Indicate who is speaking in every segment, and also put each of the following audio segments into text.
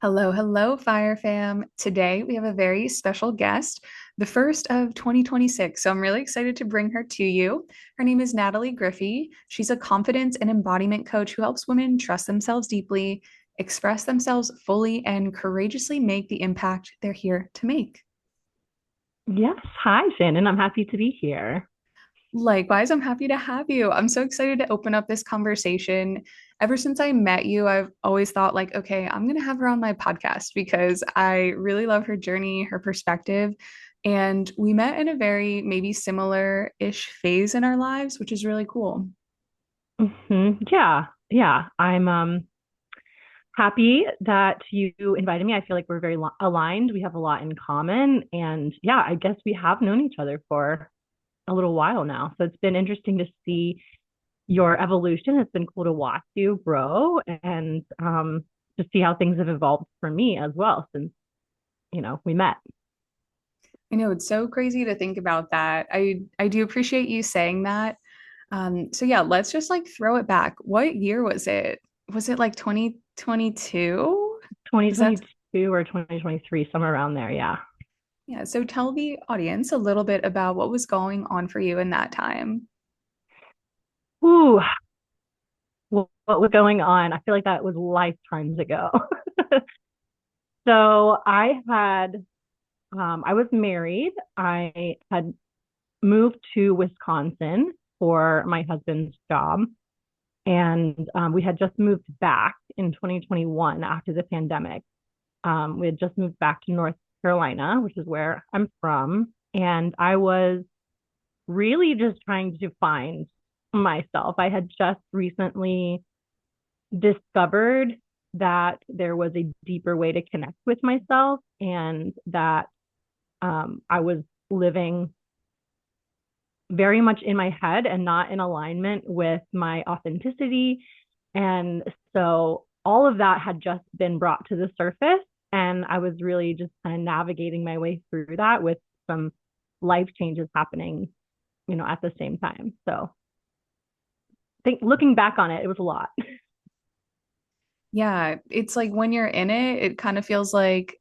Speaker 1: Hello, hello, Fire Fam. Today we have a very special guest, the first of 2026. So I'm really excited to bring her to you. Her name is Natalie Griffiie. She's a confidence and embodiment coach who helps women trust themselves deeply, express themselves fully, and courageously make the impact they're here to make.
Speaker 2: Yes. Hi, Shannon. I'm happy to be here.
Speaker 1: Likewise, I'm happy to have you. I'm so excited to open up this conversation. Ever since I met you, I've always thought like, okay, I'm going to have her on my podcast because I really love her journey, her perspective, and we met in a very maybe similar-ish phase in our lives, which is really cool.
Speaker 2: Yeah. Yeah. I'm happy that you invited me. I feel like we're very aligned. We have a lot in common. And yeah, I guess we have known each other for a little while now. So it's been interesting to see your evolution. It's been cool to watch you grow and to see how things have evolved for me as well since, we met.
Speaker 1: I know it's so crazy to think about that. I do appreciate you saying that. So yeah, let's just like throw it back. What year was it? Was it like 2022? Does that
Speaker 2: 2022 or 2023, somewhere around there. Yeah.
Speaker 1: Yeah, so tell the audience a little bit about what was going on for you in that time.
Speaker 2: Ooh, what was going on? I feel like that was lifetimes ago. So I was married. I had moved to Wisconsin for my husband's job. And we had just moved back in 2021 after the pandemic. We had just moved back to North Carolina, which is where I'm from. And I was really just trying to find myself. I had just recently discovered that there was a deeper way to connect with myself and that I was living very much in my head and not in alignment with my authenticity. And so all of that had just been brought to the surface. And I was really just kind of navigating my way through that with some life changes happening, at the same time. So I think looking back on it, it was a lot.
Speaker 1: Yeah, it's like when you're in it, it kind of feels like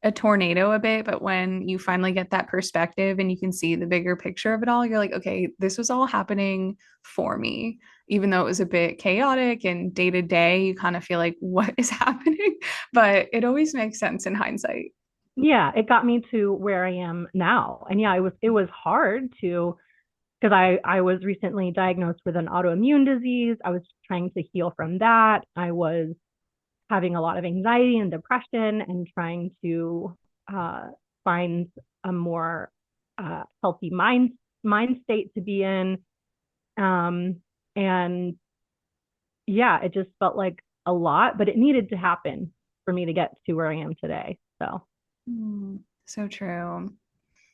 Speaker 1: a tornado a bit, but when you finally get that perspective and you can see the bigger picture of it all, you're like, okay, this was all happening for me. Even though it was a bit chaotic and day to day, you kind of feel like, what is happening? But it always makes sense in hindsight.
Speaker 2: Yeah, it got me to where I am now. And yeah, it was hard to because I was recently diagnosed with an autoimmune disease. I was trying to heal from that. I was having a lot of anxiety and depression and trying to find a more healthy mind state to be in. Um, and yeah, it just felt like a lot, but it needed to happen for me to get to where I am today. So
Speaker 1: So true.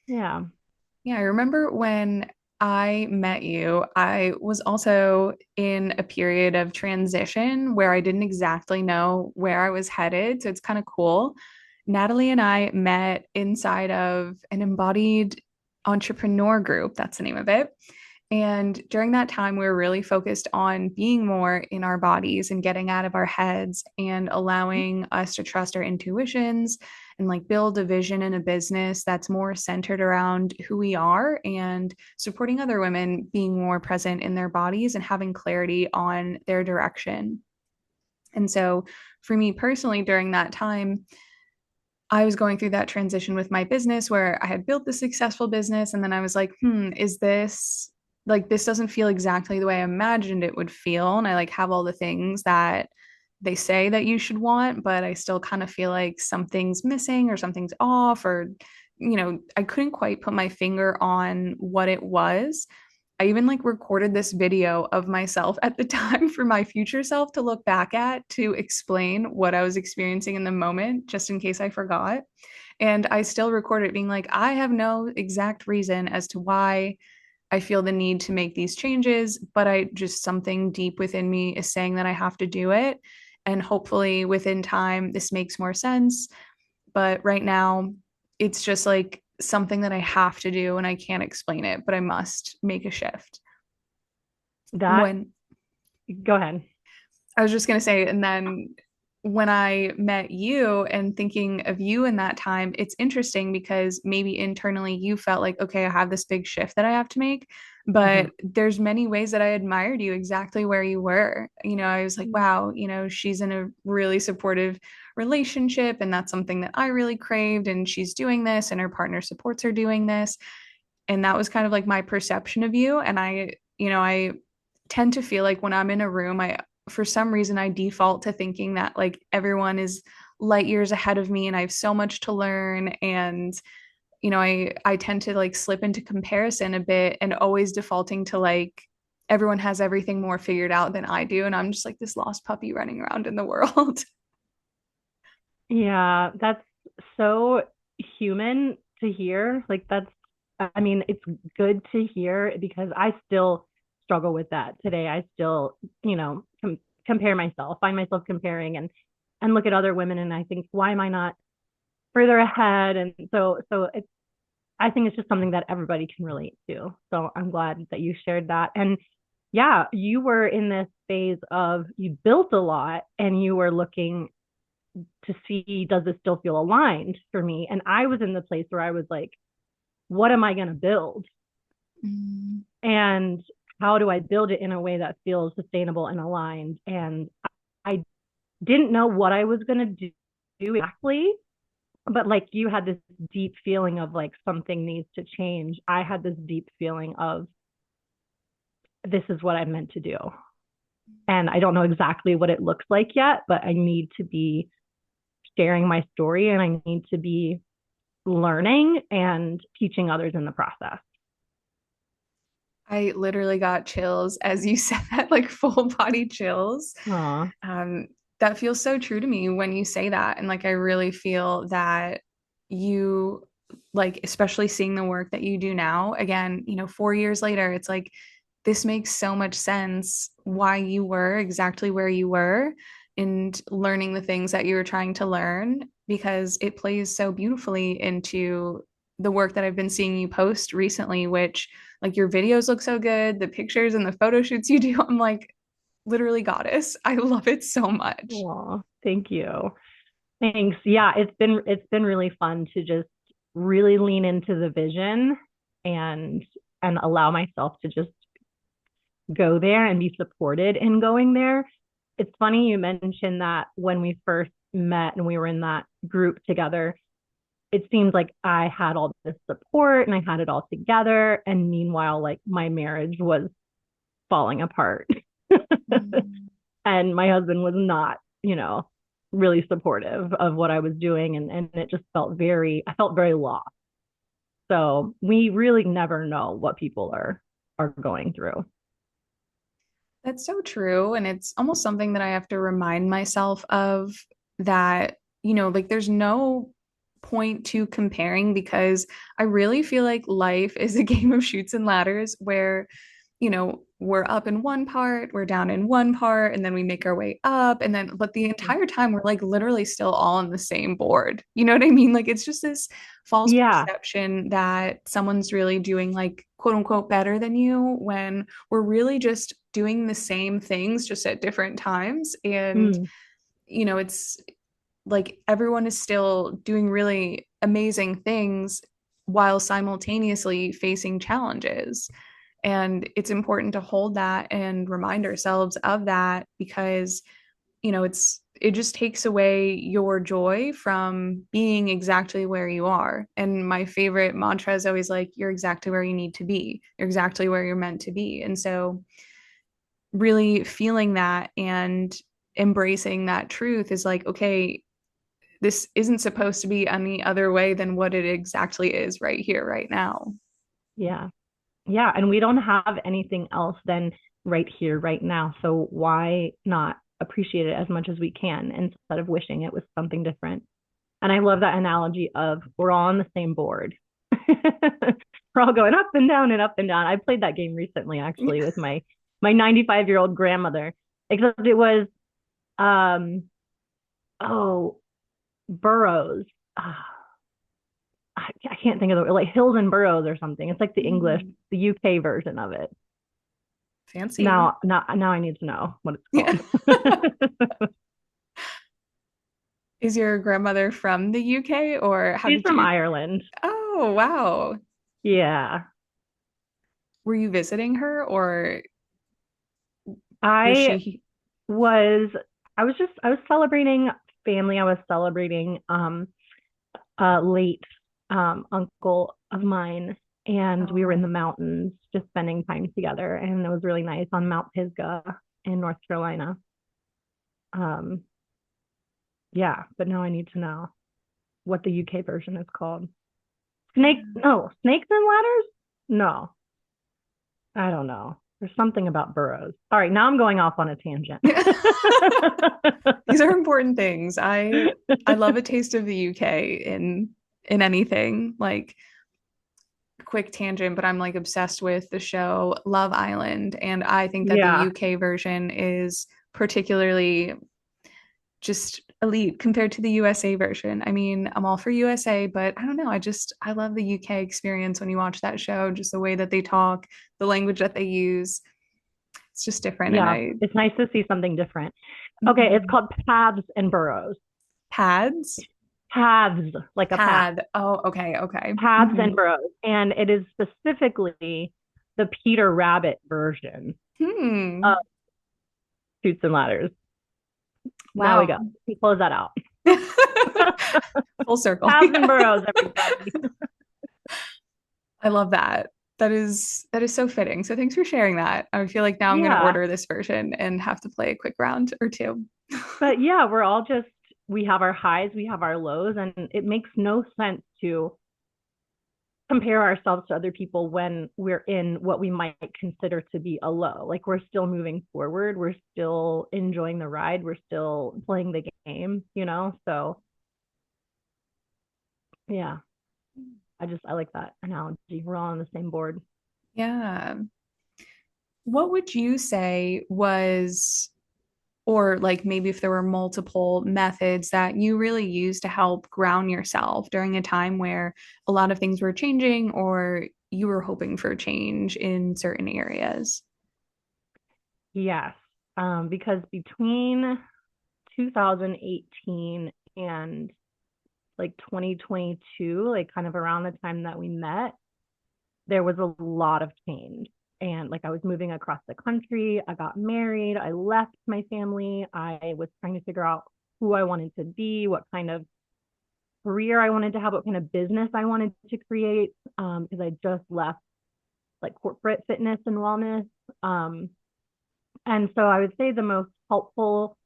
Speaker 2: yeah.
Speaker 1: Yeah, I remember when I met you, I was also in a period of transition where I didn't exactly know where I was headed. So it's kind of cool. Natalie and I met inside of an embodied entrepreneur group. That's the name of it. And during that time, we were really focused on being more in our bodies and getting out of our heads and allowing us to trust our intuitions and like build a vision and a business that's more centered around who we are and supporting other women being more present in their bodies and having clarity on their direction. And so, for me personally, during that time, I was going through that transition with my business where I had built the successful business. And then I was like, is this like, this doesn't feel exactly the way I imagined it would feel. And I like have all the things that they say that you should want, but I still kind of feel like something's missing or something's off, or, I couldn't quite put my finger on what it was. I even like recorded this video of myself at the time for my future self to look back at to explain what I was experiencing in the moment, just in case I forgot. And I still record it being like, I have no exact reason as to why I feel the need to make these changes, but I just something deep within me is saying that I have to do it. And hopefully within time, this makes more sense. But right now, it's just like something that I have to do and I can't explain it, but I must make a shift.
Speaker 2: That
Speaker 1: When
Speaker 2: Go ahead.
Speaker 1: I was just going to say, and then when I met you and thinking of you in that time, it's interesting because maybe internally you felt like, okay, I have this big shift that I have to make.
Speaker 2: Mhm.
Speaker 1: But there's many ways that I admired you exactly where you were. I was like, wow, she's in a really supportive relationship, and that's something that I really craved. And she's doing this, and her partner supports her doing this. And that was kind of like my perception of you. And I tend to feel like when I'm in a room, for some reason, I default to thinking that like everyone is light years ahead of me and I have so much to learn. And, I tend to like slip into comparison a bit and always defaulting to like everyone has everything more figured out than I do. And I'm just like this lost puppy running around in the world.
Speaker 2: Yeah, that's so human to hear. Like I mean, it's good to hear because I still struggle with that today. I still, compare myself, find myself comparing and look at other women and I think, why am I not further ahead? And so it's I think it's just something that everybody can relate to. So I'm glad that you shared that. And yeah, you were in this phase of you built a lot and you were looking to see, does this still feel aligned for me? And I was in the place where I was like, what am I going to build?
Speaker 1: Mm.
Speaker 2: And how do I build it in a way that feels sustainable and aligned? And I didn't know what I was going to do exactly, but like you had this deep feeling of like something needs to change. I had this deep feeling of this is what I'm meant to do. And I don't know exactly what it looks like yet, but I need to be sharing my story and I need to be learning and teaching others in the process.
Speaker 1: I literally got chills as you said that, like full body chills.
Speaker 2: Aw.
Speaker 1: Um, that feels so true to me when you say that. And like, I really feel that you, like, especially seeing the work that you do now, again, 4 years later, it's like, this makes so much sense why you were exactly where you were and learning the things that you were trying to learn because it plays so beautifully into the work that I've been seeing you post recently, which like your videos look so good, the pictures and the photo shoots you do. I'm like, literally goddess. I love it so much.
Speaker 2: Aw, thank you. Thanks. Yeah, it's been really fun to just really lean into the vision and allow myself to just go there and be supported in going there. It's funny you mentioned that when we first met and we were in that group together, it seems like I had all this support and I had it all together. And meanwhile, like my marriage was falling apart.
Speaker 1: Mm.
Speaker 2: And my husband was not, really supportive of what I was doing. And it just I felt very lost. So we really never know what people are going through.
Speaker 1: That's so true. And it's almost something that I have to remind myself of that, like there's no point to comparing because I really feel like life is a game of shoots and ladders where we're up in one part, we're down in one part, and then we make our way up. And then, but the entire time, we're like literally still all on the same board. You know what I mean? Like, it's just this false
Speaker 2: Yeah.
Speaker 1: perception that someone's really doing, like, quote unquote, better than you when we're really just doing the same things, just at different times. And,
Speaker 2: Mm,
Speaker 1: it's like everyone is still doing really amazing things while simultaneously facing challenges. And it's important to hold that and remind ourselves of that because, it just takes away your joy from being exactly where you are. And my favorite mantra is always like, you're exactly where you need to be. You're exactly where you're meant to be. And so, really feeling that and embracing that truth is like, okay, this isn't supposed to be any other way than what it exactly is right here, right now.
Speaker 2: yeah. Yeah. And we don't have anything else than right here, right now. So why not appreciate it as much as we can instead of wishing it was something different? And I love that analogy of we're all on the same board. We're all going up and down and up and down. I played that game recently actually with my 95-year-old grandmother, except it was um oh Burrows. I can't think of the like Hills and Burrows or something. It's like the English,
Speaker 1: Mm,
Speaker 2: the UK version of it.
Speaker 1: fancy.
Speaker 2: Now I need to know what it's
Speaker 1: Yeah.
Speaker 2: called.
Speaker 1: Is your grandmother from the UK or how
Speaker 2: She's
Speaker 1: did
Speaker 2: from
Speaker 1: you?
Speaker 2: Ireland.
Speaker 1: Oh, wow.
Speaker 2: Yeah.
Speaker 1: Were you visiting her or was
Speaker 2: I
Speaker 1: she?
Speaker 2: was I was celebrating family. I was celebrating a late uncle of mine, and we were in
Speaker 1: Oh,
Speaker 2: the mountains just spending time together, and it was really nice on Mount Pisgah in North Carolina. Um yeah, but now I need to know what the UK version is called.
Speaker 1: yeah.
Speaker 2: Snakes and ladders? No, I don't know. There's something about burrows. All right, now I'm going off on a tangent.
Speaker 1: These are important things. I love a taste of the UK in anything. Like quick tangent, but I'm like obsessed with the show Love Island, and I think that the
Speaker 2: Yeah,
Speaker 1: UK version is particularly just elite compared to the USA version. I mean, I'm all for USA, but I don't know. I love the UK experience when you watch that show, just the way that they talk, the language that they use. It's just different. And
Speaker 2: yeah.
Speaker 1: I
Speaker 2: It's nice to see something different. Okay, it's
Speaker 1: mhm.
Speaker 2: called paths and burrows.
Speaker 1: Pads,
Speaker 2: Paths, like a path.
Speaker 1: pad. Oh, okay, okay.
Speaker 2: Paths
Speaker 1: Hmm.
Speaker 2: and burrows. And it is specifically the Peter Rabbit version of
Speaker 1: Hmm.
Speaker 2: Shoots and Ladders. Now we
Speaker 1: Wow.
Speaker 2: go. We close that out.
Speaker 1: Full circle.
Speaker 2: Paths and burrows, everybody.
Speaker 1: I love that. That is so fitting. So thanks for sharing that. I feel like now I'm going to
Speaker 2: Yeah.
Speaker 1: order this version and have to play a quick round or two.
Speaker 2: But yeah, we're all just, we have our highs, we have our lows, and it makes no sense to compare ourselves to other people when we're in what we might consider to be a low. Like we're still moving forward, we're still enjoying the ride, we're still playing the game, you know? So yeah, I like that analogy. We're all on the same board.
Speaker 1: Yeah. What would you say was, or like maybe if there were multiple methods that you really use to help ground yourself during a time where a lot of things were changing or you were hoping for change in certain areas?
Speaker 2: Yes. Because between 2018 and like 2022, like kind of around the time that we met, there was a lot of change. And like I was moving across the country, I got married, I left my family, I was trying to figure out who I wanted to be, what kind of career I wanted to have, what kind of business I wanted to create, because I just left like corporate fitness and wellness. Um, and so I would say the most helpful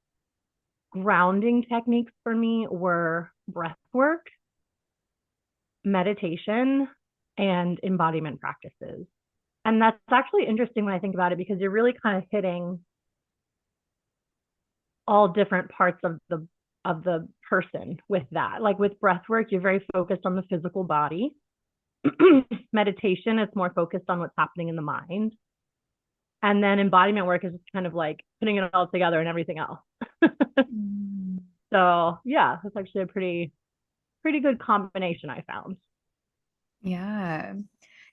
Speaker 2: grounding techniques for me were breath work, meditation, and embodiment practices. And that's actually interesting when I think about it because you're really kind of hitting all different parts of the person with that. Like with breath work, you're very focused on the physical body. Meditation is more focused on what's happening in the mind. And then embodiment work is just kind of like putting it all together and everything else.
Speaker 1: Mm.
Speaker 2: So yeah, that's actually a pretty good combination I found.
Speaker 1: Yeah.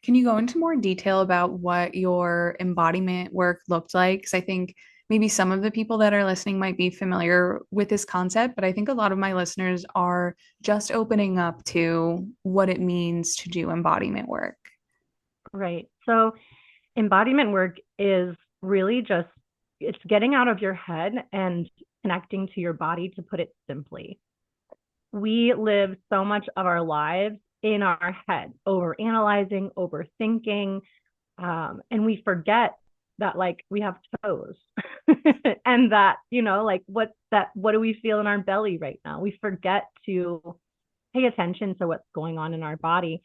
Speaker 1: Can you go into more detail about what your embodiment work looked like? Because I think maybe some of the people that are listening might be familiar with this concept, but I think a lot of my listeners are just opening up to what it means to do embodiment work.
Speaker 2: Right. So embodiment work is really just it's getting out of your head and connecting to your body, to put it simply. We live so much of our lives in our head, over analyzing, overthinking, and we forget that like we have toes and that like what do we feel in our belly right now. We forget to pay attention to what's going on in our body.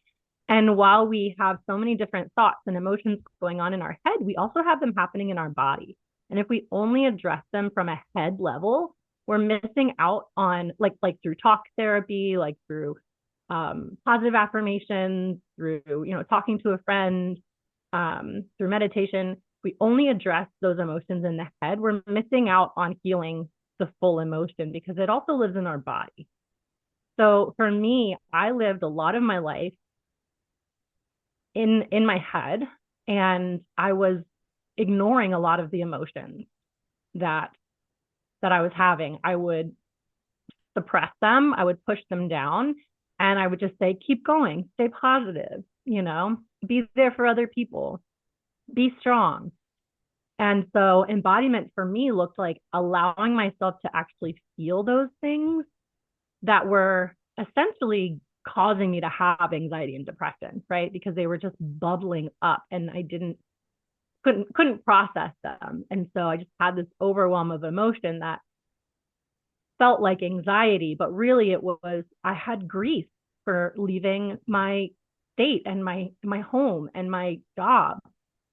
Speaker 2: And while we have so many different thoughts and emotions going on in our head, we also have them happening in our body. And if we only address them from a head level, we're missing out on like through talk therapy, like through positive affirmations, through talking to a friend, through meditation. We only address those emotions in the head. We're missing out on healing the full emotion because it also lives in our body. So for me, I lived a lot of my life in my head, and I was ignoring a lot of the emotions that that I was having. I would suppress them. I would push them down, and I would just say, keep going, stay positive, be there for other people, be strong. And so embodiment for me looked like allowing myself to actually feel those things that were essentially causing me to have anxiety and depression, right? Because they were just bubbling up and I didn't couldn't process them. And so I just had this overwhelm of emotion that felt like anxiety, but really it was I had grief for leaving my state and my home and my job.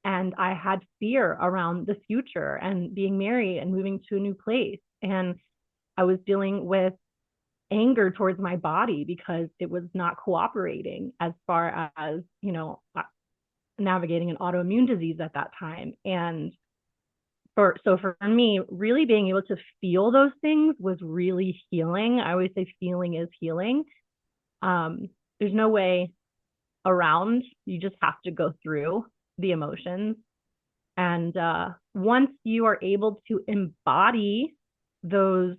Speaker 2: And I had fear around the future and being married and moving to a new place. And I was dealing with anger towards my body because it was not cooperating as far as, navigating an autoimmune disease at that time. And for me, really being able to feel those things was really healing. I always say feeling is healing. There's no way around. You just have to go through the emotions. And once you are able to embody those,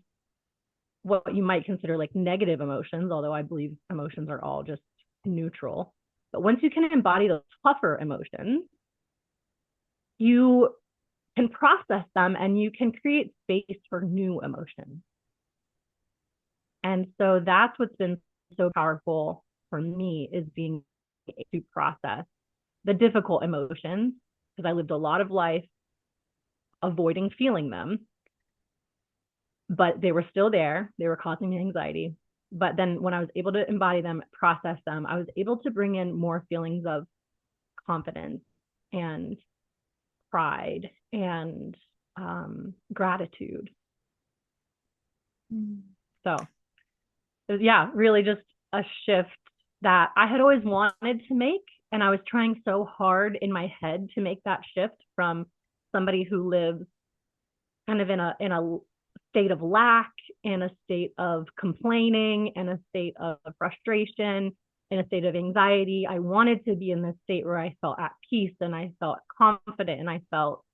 Speaker 2: what you might consider like negative emotions, although I believe emotions are all just neutral. But once you can embody those tougher emotions, you can process them and you can create space for new emotions. And so that's what's been so powerful for me is being able to process the difficult emotions because I lived a lot of life avoiding feeling them, but they were still there. They were causing me anxiety. But then when I was able to embody them, process them, I was able to bring in more feelings of confidence and pride and gratitude.
Speaker 1: Mm.
Speaker 2: So, yeah, really just a shift that I had always wanted to make. And I was trying so hard in my head to make that shift from somebody who lives kind of in a state of lack, in a state of complaining, in a state of frustration, in a state of anxiety. I wanted to be in this state where I felt at peace and I felt confident and I felt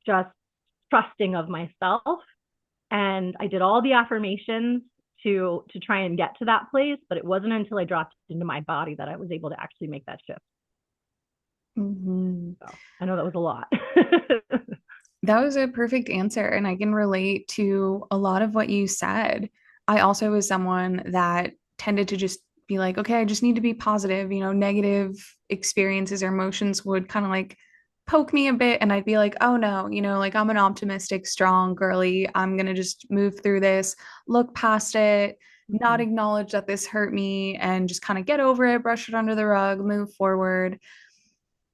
Speaker 2: just trusting of myself. And I did all the affirmations to try and get to that place, but it wasn't until I dropped into my body that I was able to actually make that shift.
Speaker 1: Mhm.
Speaker 2: So I know that was a lot.
Speaker 1: That was a perfect answer, and I can relate to a lot of what you said. I also was someone that tended to just be like, okay, I just need to be positive. Negative experiences or emotions would kind of like poke me a bit, and I'd be like, oh no, like I'm an optimistic, strong girly. I'm gonna just move through this, look past it, not
Speaker 2: Mm-hmm.
Speaker 1: acknowledge that this hurt me, and just kind of get over it, brush it under the rug, move forward.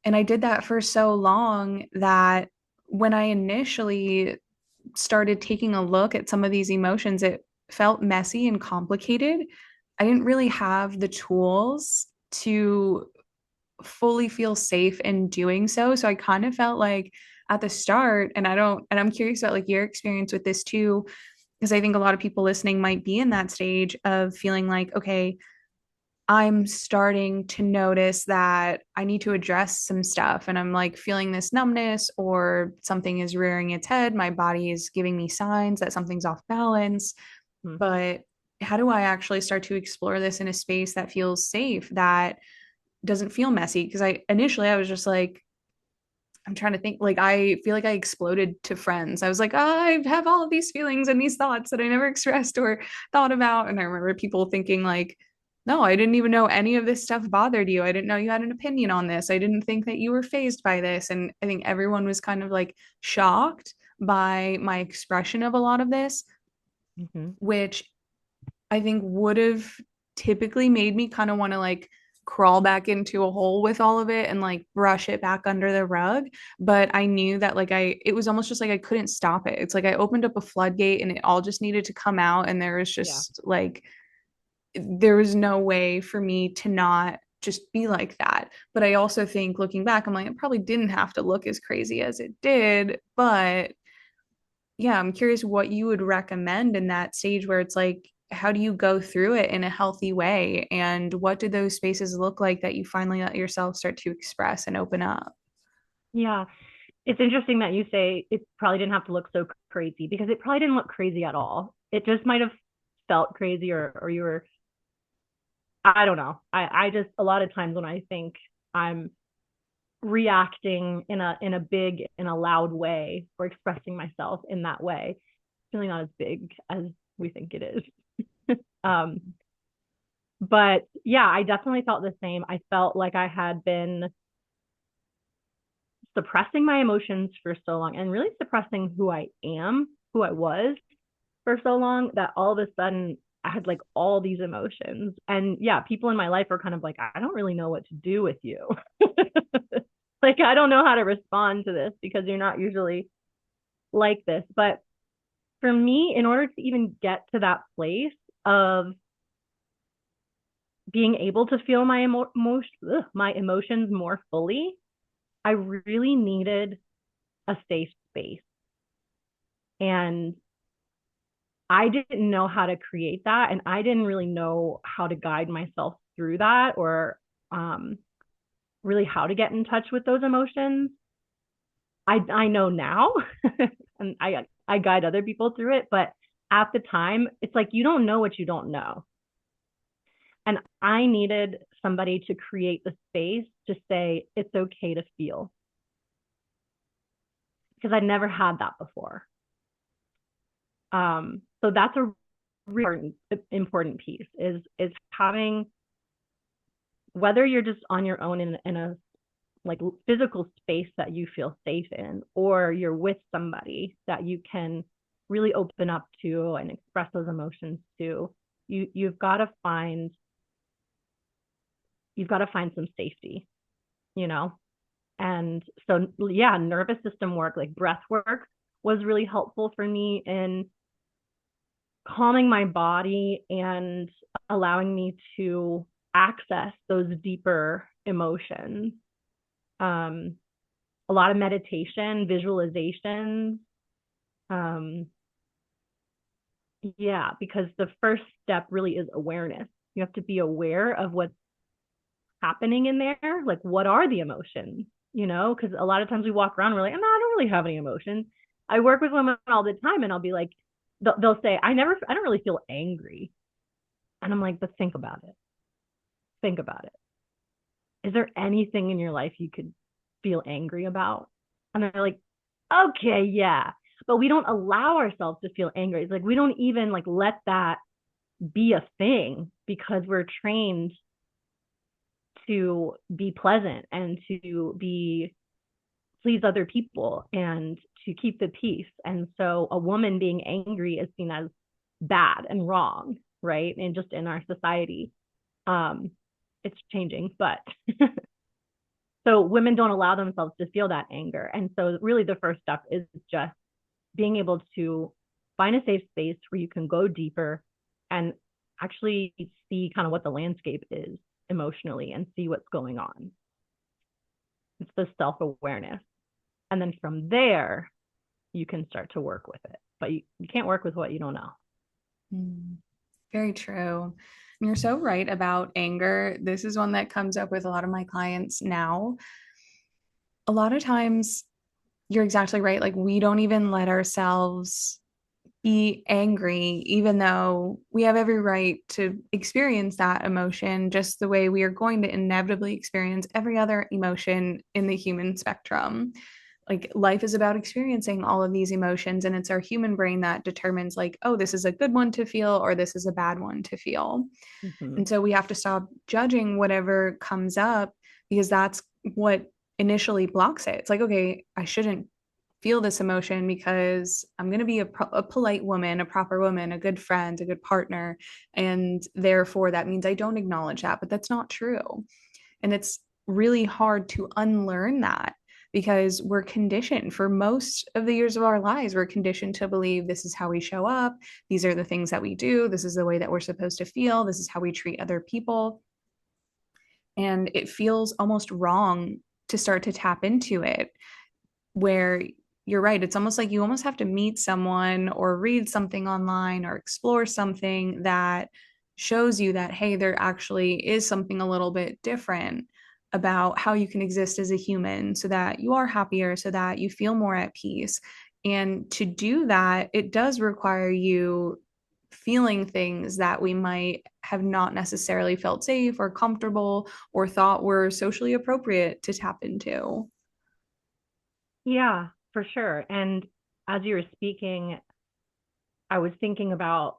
Speaker 1: And I did that for so long that when I initially started taking a look at some of these emotions, it felt messy and complicated. I didn't really have the tools to fully feel safe in doing so. So I kind of felt like at the start, and I'm curious about like your experience with this too, because I think a lot of people listening might be in that stage of feeling like, okay, I'm starting to notice that I need to address some stuff and I'm like feeling this numbness or something is rearing its head. My body is giving me signs that something's off balance.
Speaker 2: Mm-hmm.
Speaker 1: But how do I actually start to explore this in a space that feels safe, that doesn't feel messy? Because I was just like, I'm trying to think, like, I feel like I exploded to friends. I was like, oh, I have all of these feelings and these thoughts that I never expressed or thought about. And I remember people thinking, like, no, I didn't even know any of this stuff bothered you. I didn't know you had an opinion on this. I didn't think that you were fazed by this. And I think everyone was kind of like shocked by my expression of a lot of this,
Speaker 2: Mm-hmm.
Speaker 1: which I think would have typically made me kind of want to like crawl back into a hole with all of it and like brush it back under the rug. But I knew that like it was almost just like I couldn't stop it. It's like I opened up a floodgate and it all just needed to come out. And there was
Speaker 2: Yeah.
Speaker 1: just like, there was no way for me to not just be like that. But I also think looking back, I'm like, it probably didn't have to look as crazy as it did. But yeah, I'm curious what you would recommend in that stage where it's like, how do you go through it in a healthy way? And what did those spaces look like that you finally let yourself start to express and open up?
Speaker 2: Yeah. It's interesting that you say it probably didn't have to look so crazy because it probably didn't look crazy at all. It just might have felt crazy or you were, I don't know. I just, a lot of times when I think I'm reacting in a big, in a loud way or expressing myself in that way, it's really not as big as we think it is. But yeah, I definitely felt the same. I felt like I had been suppressing my emotions for so long and really suppressing who I am, who I was for so long that all of a sudden I had like all these emotions. And yeah, people in my life are kind of like, I don't really know what to do with you. Like, I don't know how to respond to this because you're not usually like this. But for me, in order to even get to that place of being able to feel my emotions more fully, I really needed a safe space. And I didn't know how to create that. And I didn't really know how to guide myself through that or um, really how to get in touch with those emotions. I know now and I guide other people through it. But at the time, it's like you don't know what you don't know. And I needed somebody to create the space to say it's okay to feel because I'd never had that before. So that's a really important piece is having whether you're just on your own in a like physical space that you feel safe in, or you're with somebody that you can really open up to and express those emotions to. You've got to find some safety, you know. And so yeah, nervous system work, like breath work, was really helpful for me in calming my body and allowing me to access those deeper emotions. Um, a lot of meditation, visualization. Um, yeah, because the first step really is awareness. You have to be aware of what's happening in there. Like, what are the emotions? You know, because a lot of times we walk around, we're like, no, I don't really have any emotions. I work with women all the time, and I'll be like, they'll say, I don't really feel angry. And I'm like, but think about it. Think about it. Is there anything in your life you could feel angry about? And they're like, okay, yeah. But we don't allow ourselves to feel angry. It's like we don't even like let that be a thing because we're trained to be pleasant and to be please other people and to keep the peace. And so a woman being angry is seen as bad and wrong, right? And just in our society, um, it's changing, but so women don't allow themselves to feel that anger. And so really the first step is just being able to find a safe space where you can go deeper and actually see kind of what the landscape is emotionally and see what's going on. It's the self-awareness. And then from there, you can start to work with it. But you can't work with what you don't know.
Speaker 1: Mm, very true. And you're so right about anger. This is one that comes up with a lot of my clients now. A lot of times, you're exactly right. Like, we don't even let ourselves be angry, even though we have every right to experience that emotion, just the way we are going to inevitably experience every other emotion in the human spectrum. Like, life is about experiencing all of these emotions, and it's our human brain that determines, like, oh, this is a good one to feel, or this is a bad one to feel.
Speaker 2: Mm-hmm.
Speaker 1: And so we have to stop judging whatever comes up because that's what initially blocks it. It's like, okay, I shouldn't feel this emotion because I'm going to be a polite woman, a proper woman, a good friend, a good partner. And therefore, that means I don't acknowledge that. But that's not true. And it's really hard to unlearn that because we're conditioned for most of the years of our lives. We're conditioned to believe this is how we show up. These are the things that we do. This is the way that we're supposed to feel. This is how we treat other people. And it feels almost wrong to start to tap into it, where you're right. It's almost like you almost have to meet someone or read something online or explore something that shows you that, hey, there actually is something a little bit different about how you can exist as a human so that you are happier, so that you feel more at peace. And to do that, it does require you feeling things that we might have not necessarily felt safe or comfortable or thought were socially appropriate to tap into.
Speaker 2: Yeah, for sure. And as you were speaking, I was thinking about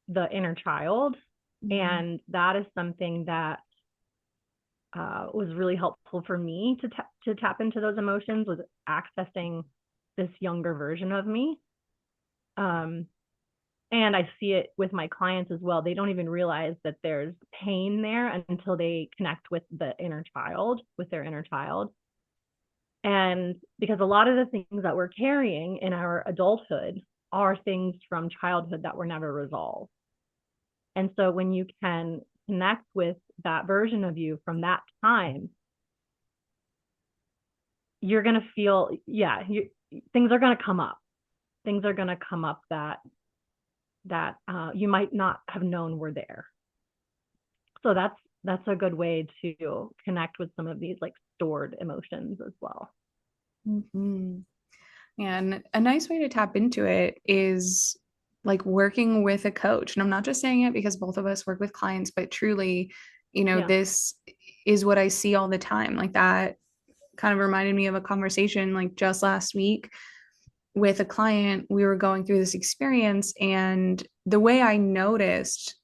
Speaker 2: the inner child,
Speaker 1: Mm-hmm.
Speaker 2: and that is something that was really helpful for me to tap into those emotions, was accessing this younger version of me. Um, and I see it with my clients as well. They don't even realize that there's pain there until they connect with the inner child, with their inner child. And because a lot of the things that we're carrying in our adulthood are things from childhood that were never resolved. And so when you can connect with that version of you from that time, you're going to feel, yeah, things are going to come up. Things are going to come up that you might not have known were there. So that's a good way to connect with some of these like stored emotions as well.
Speaker 1: Mm-hmm. And a nice way to tap into it is like working with a coach. And I'm not just saying it because both of us work with clients, but truly,
Speaker 2: Yeah.
Speaker 1: this is what I see all the time. Like that kind of reminded me of a conversation like just last week with a client. We were going through this experience, and the way I noticed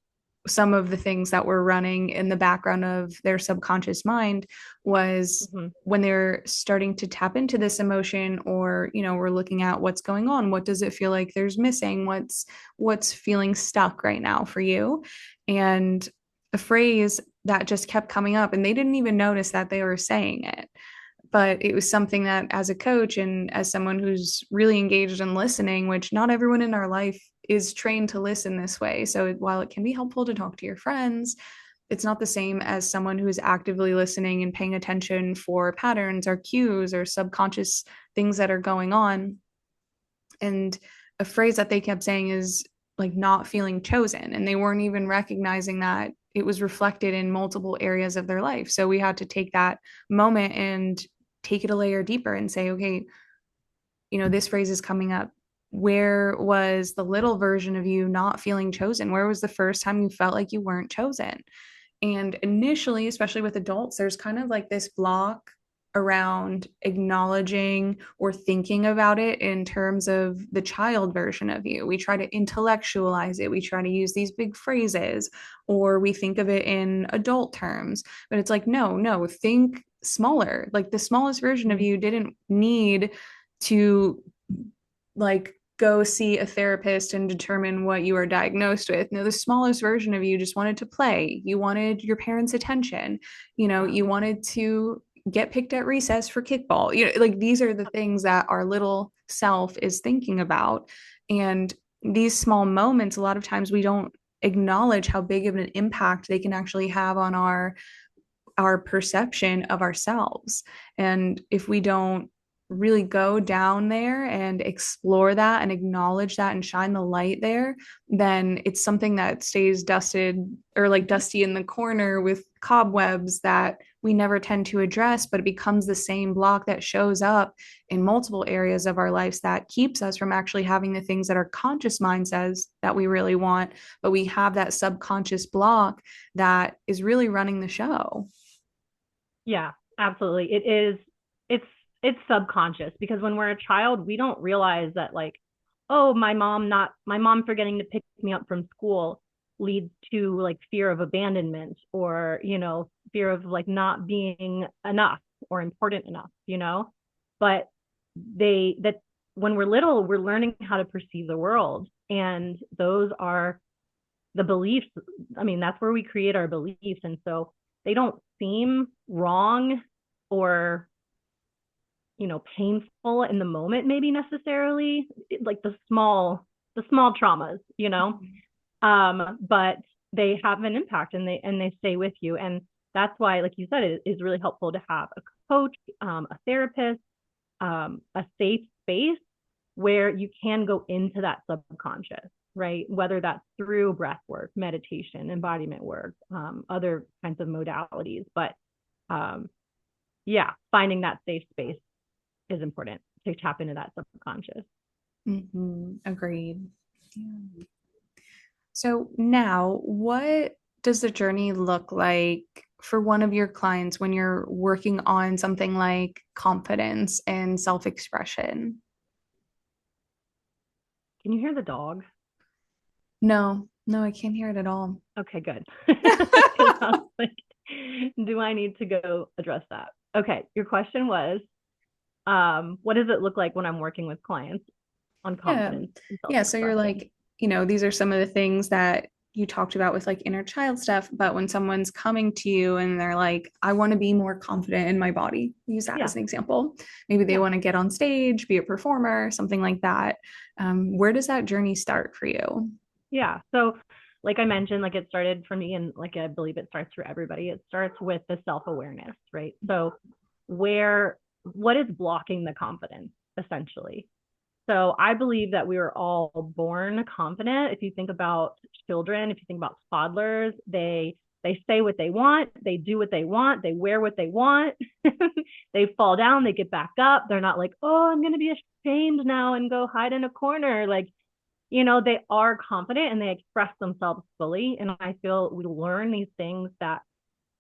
Speaker 1: some of the things that were running in the background of their subconscious mind was
Speaker 2: Mm-hmm.
Speaker 1: when they're starting to tap into this emotion, or we're looking at what's going on, what does it feel like there's missing, what's feeling stuck right now for you. And a phrase that just kept coming up, and they didn't even notice that they were saying it, but it was something that as a coach and as someone who's really engaged in listening, which not everyone in our life is trained to listen this way. So while it can be helpful to talk to your friends, it's not the same as someone who is actively listening and paying attention for patterns or cues or subconscious things that are going on. And a phrase that they kept saying is like not feeling chosen. And they weren't even recognizing that it was reflected in multiple areas of their life. So we had to take that moment and take it a layer deeper and say, okay, this phrase is coming up. Where was the little version of you not feeling chosen? Where was the first time you felt like you weren't chosen? And initially, especially with adults, there's kind of like this block around acknowledging or thinking about it in terms of the child version of you. We try to intellectualize it. We try to use these big phrases, or we think of it in adult terms. But it's like, no, no, think smaller. Like the smallest version of
Speaker 2: Mm-hmm.
Speaker 1: you didn't need to like go see a therapist and determine what you are diagnosed with. No, the smallest version of you just wanted to play. You wanted your parents' attention.
Speaker 2: Yeah.
Speaker 1: You wanted to get picked at recess for kickball. Like these are the things that our little self is thinking about. And these small moments, a lot of times we don't acknowledge how big of an impact they can actually have on our perception of ourselves. And if we don't really go down there and explore that and acknowledge that and shine the light there, then it's something that stays dusted or like dusty in the corner with cobwebs that we never tend to address, but it becomes the same block that shows up in multiple areas of our lives that keeps us from actually having the things that our conscious mind says that we really want, but we have that subconscious block that is really running the show.
Speaker 2: Yeah, absolutely. It's it's subconscious because when we're a child, we don't realize that like, oh, my mom forgetting to pick me up from school leads to like fear of abandonment or, fear of like not being enough or important enough. But that when we're little, we're learning how to perceive the world. And those are the beliefs. I mean, that's where we create our beliefs. And so they don't seem wrong or, painful in the moment, maybe necessarily like the small traumas. But they have an impact and they stay with you. And that's why, like you said, it is really helpful to have a coach, a therapist, a safe space where you can go into that subconscious, right? Whether that's through breath work, meditation, embodiment work, other kinds of modalities. But um, yeah, finding that safe space is important to tap into that subconscious.
Speaker 1: Agreed. Yeah. So now, what does the journey look like for one of your clients when you're working on something like confidence and self-expression?
Speaker 2: Can you hear the dog?
Speaker 1: No, no, I can't hear it at all.
Speaker 2: Okay, good. Because I was like, do I need to go address that? Okay, your question was, what does it look like when I'm working with clients on
Speaker 1: Yeah.
Speaker 2: confidence and
Speaker 1: Yeah. So you're
Speaker 2: self-expression?
Speaker 1: like, these are some of the things that you talked about with like inner child stuff. But when someone's coming to you and they're like, I want to be more confident in my body, use that
Speaker 2: Yeah,
Speaker 1: as an example. Maybe they
Speaker 2: yeah,
Speaker 1: want to get on stage, be a performer, something like that. Where does that journey start for you?
Speaker 2: yeah. So, like I mentioned, like it started for me, and like I believe it starts for everybody. It starts with the self-awareness, right? So, what is blocking the confidence essentially? So I believe that we were all born confident. If you think about children, if you think about toddlers, they say what they want, they do what they want, they wear what they want, they fall down, they get back up. They're not like, oh, I'm gonna be ashamed now and go hide in a corner. Like, they are confident and they express themselves fully. And I feel we learn these things that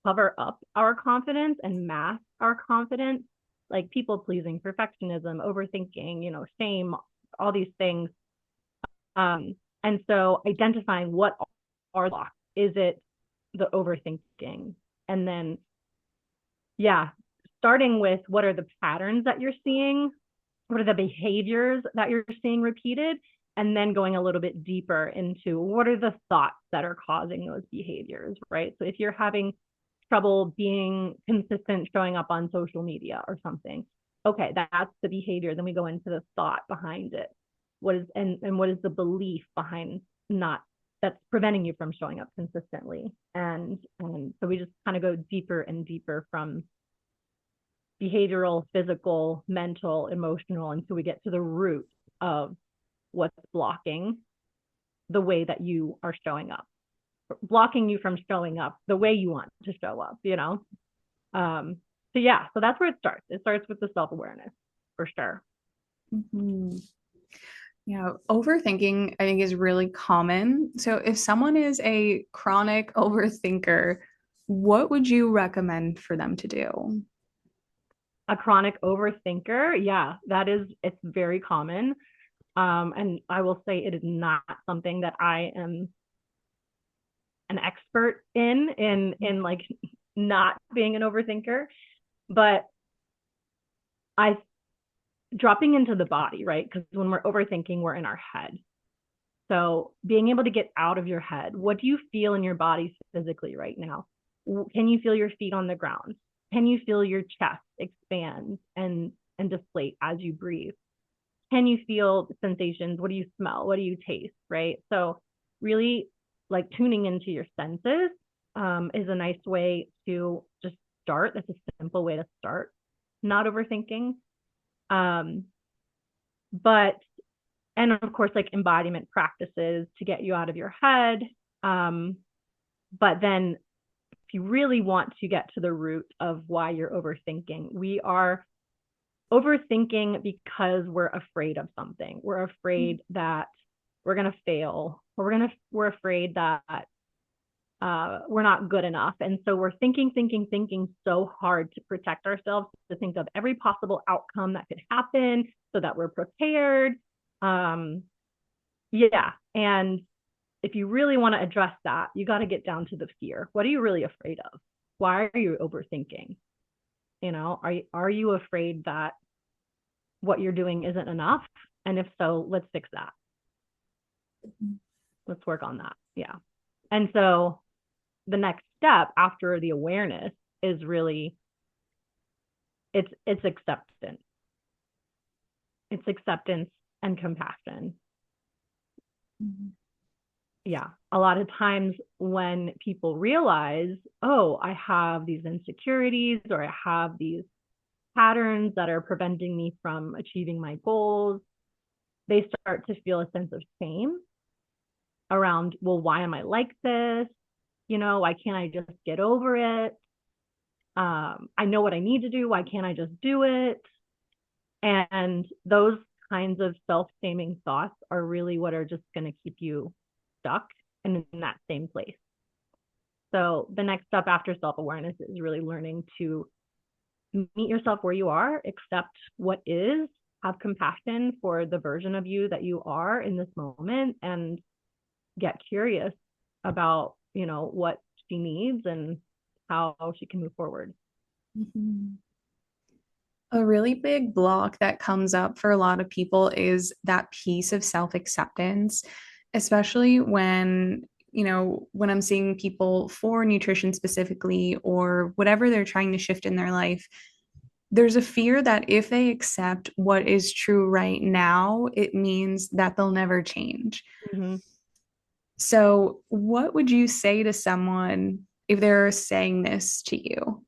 Speaker 2: cover up our confidence and mask our confidence, like people pleasing, perfectionism, overthinking, shame, all these things. And so identifying what are blocks. Is it the overthinking? And then, yeah, starting with what are the patterns that you're seeing? What are the behaviors that you're seeing repeated? And then going a little bit deeper into what are the thoughts that are causing those behaviors, right? So if you're having trouble being consistent showing up on social media or something, okay, that's the behavior. Then we go into the thought behind it. What is and what is the belief behind not that's preventing you from showing up consistently? And so we just kind of go deeper and deeper from behavioral, physical, mental, emotional until we get to the root of what's blocking the way that you are showing up, blocking you from showing up the way you want to show up. So yeah, so that's where it starts. It starts with the self-awareness for sure.
Speaker 1: Mhm. Yeah, overthinking, I think, is really common. So, if someone is a chronic overthinker, what would you recommend for them to do?
Speaker 2: A chronic overthinker, yeah, it's very common. And I will say it is not something that I am an expert in like not being an overthinker, but I dropping into the body, right? Because when we're overthinking, we're in our head. So being able to get out of your head, what do you feel in your body physically right now? Can you feel your feet on the ground? Can you feel your chest expand and deflate as you breathe? Can you feel sensations? What do you smell? What do you taste? Right. So really like tuning into your senses is a nice way to just start. That's a simple way to start, not overthinking. Um, but and of course like embodiment practices to get you out of your head. um, but then if you really want to get to the root of why you're overthinking, we are overthinking because we're afraid of something. We're afraid that we're going to fail, or we're afraid that we're not good enough. And so we're thinking so hard to protect ourselves, to think of every possible outcome that could happen so that we're prepared. um, yeah. And if you really want to address that, you got to get down to the fear. What are you really afraid of? Why are you overthinking? Are you afraid that what you're doing isn't enough? And if so, let's fix that. Let's work on that. Yeah. And so the next step after the awareness is really it's acceptance. It's acceptance and compassion.
Speaker 1: Mhm.
Speaker 2: Yeah. A lot of times when people realize, oh, I have these insecurities or I have these patterns that are preventing me from achieving my goals, they start to feel a sense of shame around, well, why am I like this? Why can't I just get over it? I know what I need to do. Why can't I just do it? And those kinds of self-shaming thoughts are really what are just going to keep you stuck and in that same place. So the next step after self-awareness is really learning to meet yourself where you are, accept what is, have compassion for the version of you that you are in this moment, and get curious about, what she needs and how she can move forward.
Speaker 1: Mhm. A really big block that comes up for a lot of people is that piece of self-acceptance, especially when I'm seeing people for nutrition specifically or whatever they're trying to shift in their life. There's a fear that if they accept what is true right now, it means that they'll never change.
Speaker 2: Mm-hmm.
Speaker 1: So, what would you say to someone if they're saying this to you?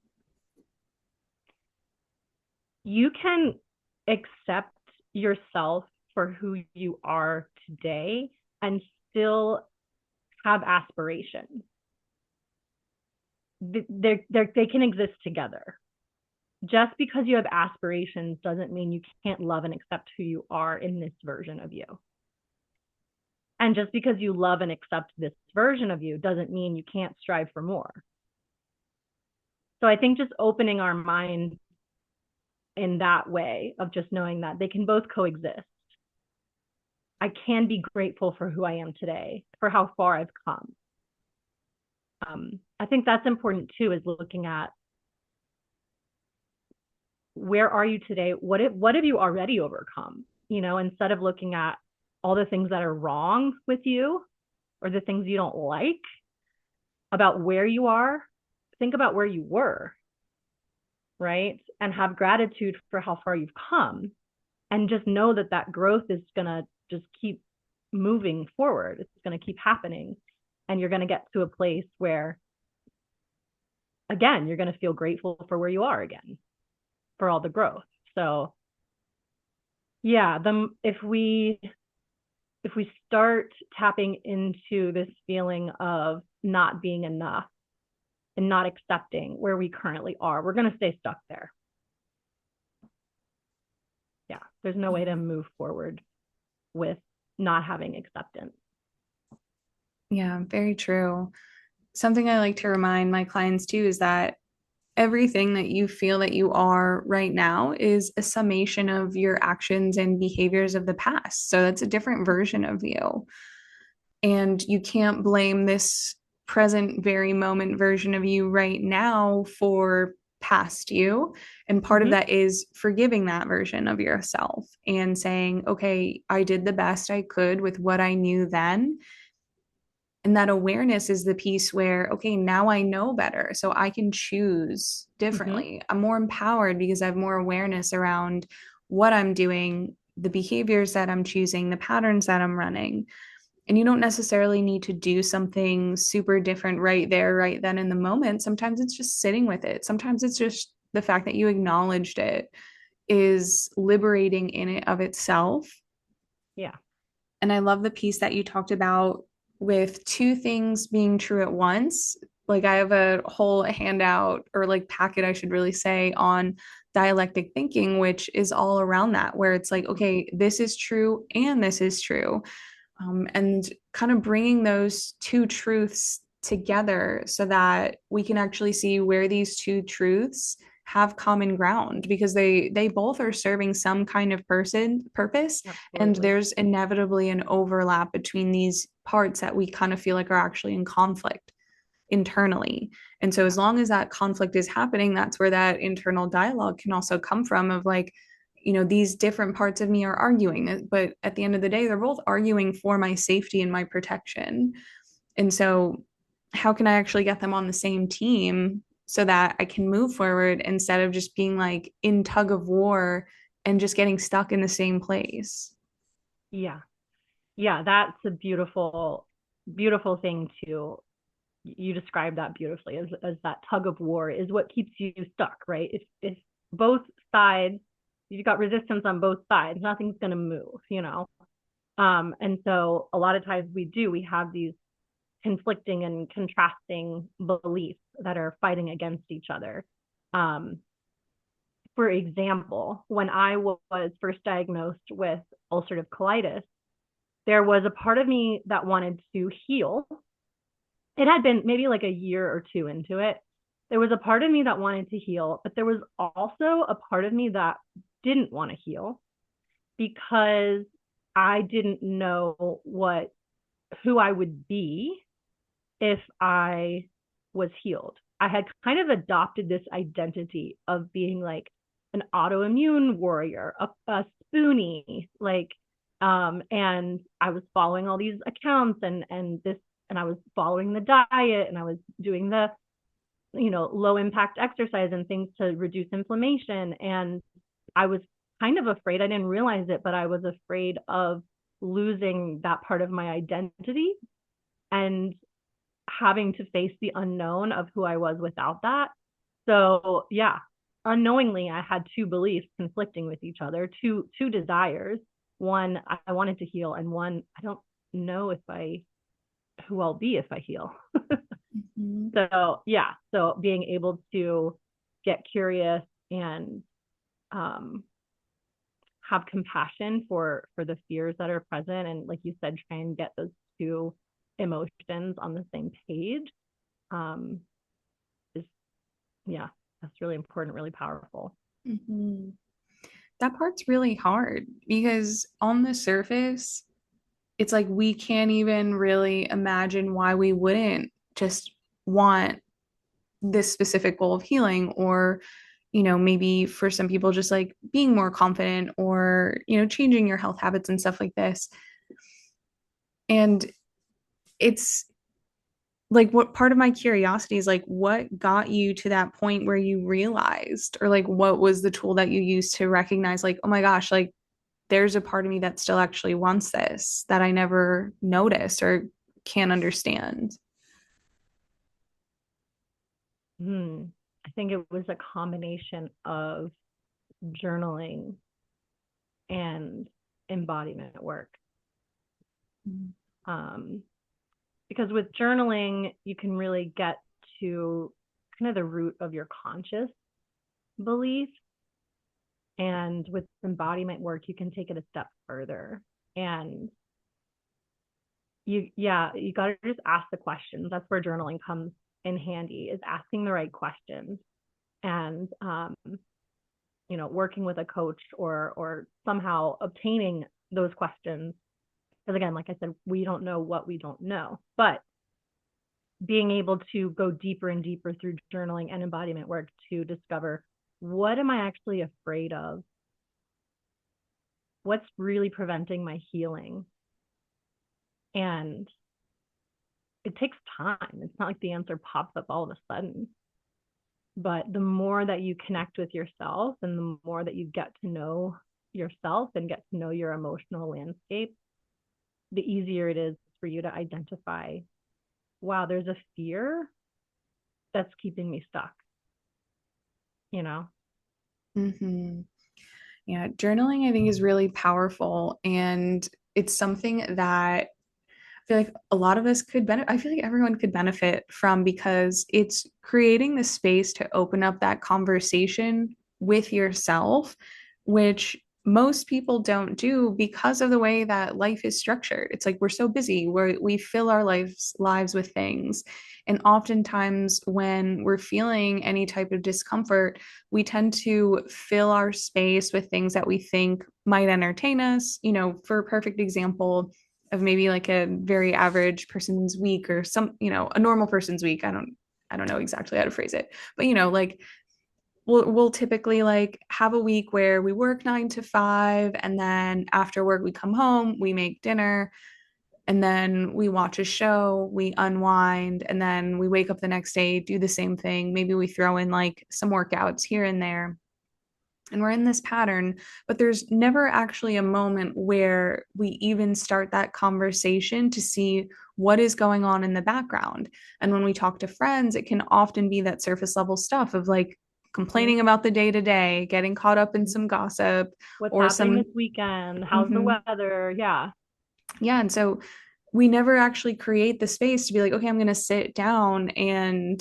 Speaker 2: You can accept yourself for who you are today and still have aspirations. They can exist together. Just because you have aspirations doesn't mean you can't love and accept who you are in this version of you. And just because you love and accept this version of you doesn't mean you can't strive for more. So I think just opening our mind in that way of just knowing that they can both coexist. I can be grateful for who I am today, for how far I've come. I think that's important too, is looking at where are you today? What have you already overcome? Instead of looking at all the things that are wrong with you or the things you don't like about where you are, think about where you were, right? And have gratitude for how far you've come, and just know that that growth is going to just keep moving forward. It's going to keep happening. And you're going to get to a place where, again, you're going to feel grateful for where you are again, for all the growth. So yeah, if we start tapping into this feeling of not being enough and not accepting where we currently are, we're going to stay stuck there. Yeah, there's no way to move forward with not having acceptance.
Speaker 1: Yeah, very true. Something I like to remind my clients too is that everything that you feel that you are right now is a summation of your actions and behaviors of the past. So that's a different version of you. And you can't blame this present, very moment version of you right now for past you. And part of
Speaker 2: Mm-hmm.
Speaker 1: that is forgiving that version of yourself and saying, okay, I did the best I could with what I knew then. And that awareness is the piece where, okay, now I know better. So I can choose
Speaker 2: Mm-hmm.
Speaker 1: differently. I'm more empowered because I have more awareness around what I'm doing, the behaviors that I'm choosing, the patterns that I'm running. And you don't necessarily need to do something super different right there, right then in the moment. Sometimes it's just sitting with it. Sometimes it's just the fact that you acknowledged it is liberating in it of itself.
Speaker 2: Yeah.
Speaker 1: And I love the piece that you talked about with two things being true at once. Like I have a whole handout or like packet, I should really say, on dialectic thinking, which is all around that, where it's like, okay, this is true and this is true. And kind of bringing those two truths together so that we can actually see where these two truths have common ground because they both are serving some kind of purpose, and
Speaker 2: Absolutely.
Speaker 1: there's inevitably an overlap between these parts that we kind of feel like are actually in conflict internally. And so
Speaker 2: Yeah.
Speaker 1: as long as that conflict is happening, that's where that internal dialogue can also come from of like, these different parts of me are arguing, but at the end of the day, they're both arguing for my safety and my protection. And so, how can I actually get them on the same team so that I can move forward instead of just being like in tug of war and just getting stuck in the same place?
Speaker 2: Yeah. Yeah. That's a beautiful, beautiful thing to, you described that beautifully, as that tug of war is what keeps you stuck, right? If both sides, you've got resistance on both sides, nothing's going to move. And so a lot of times we have these conflicting and contrasting beliefs that are fighting against each other. Um, for example, when I was first diagnosed with ulcerative colitis, there was a part of me that wanted to heal. It had been maybe like a year or two into it. There was a part of me that wanted to heal, but there was also a part of me that didn't want to heal because I didn't know who I would be if I was healed. I had kind of adopted this identity of being like an autoimmune warrior, a spoonie, and I was following all these accounts and I was following the diet and I was doing the low impact exercise and things to reduce inflammation. And I was kind of afraid, I didn't realize it, but I was afraid of losing that part of my identity and having to face the unknown of who I was without that. So yeah, unknowingly I had two beliefs conflicting with each other, two desires. One, I wanted to heal, and one, I don't know if I who I'll be if I heal.
Speaker 1: Mhm.
Speaker 2: So yeah, so being able to get curious and um, have compassion for the fears that are present, and like you said, try and get those two emotions on the same page, um, is yeah, that's really important, really powerful.
Speaker 1: Mhm. That part's really hard because on the surface, it's like we can't even really imagine why we wouldn't just want this specific goal of healing, or maybe for some people just like being more confident, or changing your health habits and stuff like this. And it's like, what part of my curiosity is like, what got you to that point where you realized, or like what was the tool that you used to recognize, like, oh my gosh, like there's a part of me that still actually wants this that I never noticed or can't understand.
Speaker 2: I think it was a combination of journaling and embodiment work. Um, because with journaling, you can really get to kind of the root of your conscious belief. And with embodiment work, you can take it a step further. And you got to just ask the questions. That's where journaling comes in handy, is asking the right questions. And, working with a coach or somehow obtaining those questions. Because again, like I said, we don't know what we don't know. But being able to go deeper and deeper through journaling and embodiment work to discover, what am I actually afraid of? What's really preventing my healing? And it takes time. It's not like the answer pops up all of a sudden. But the more that you connect with yourself and the more that you get to know yourself and get to know your emotional landscape, the easier it is for you to identify, wow, there's a fear that's keeping me stuck, you know?
Speaker 1: Mm-hmm. Yeah, journaling I think is really powerful, and it's something that I feel like a lot of us could benefit. I feel like everyone could benefit from, because it's creating the space to open up that conversation with yourself, which most people don't do because of the way that life is structured. It's like we're so busy, we fill our lives with things. And oftentimes, when we're feeling any type of discomfort, we tend to fill our space with things that we think might entertain us. For a perfect example of maybe like a very average person's week, or a normal person's week. I don't know exactly how to phrase it, but like we'll typically like have a week where we work 9 to 5, and then after work we come home, we make dinner, and then we watch a show, we unwind, and then we wake up the next day, do the same thing. Maybe we throw in like some workouts here and there, and we're in this pattern, but there's never actually a moment where we even start that conversation to see what is going on in the background. And when we talk to friends, it can often be that surface level stuff of like complaining
Speaker 2: Mm-hmm.
Speaker 1: about the day to day, getting caught up in some gossip
Speaker 2: What's
Speaker 1: or
Speaker 2: happening
Speaker 1: some.
Speaker 2: this weekend? How's the
Speaker 1: Mhm.
Speaker 2: weather? Yeah.
Speaker 1: Yeah. And so we never actually create the space to be like, okay, I'm going to sit down and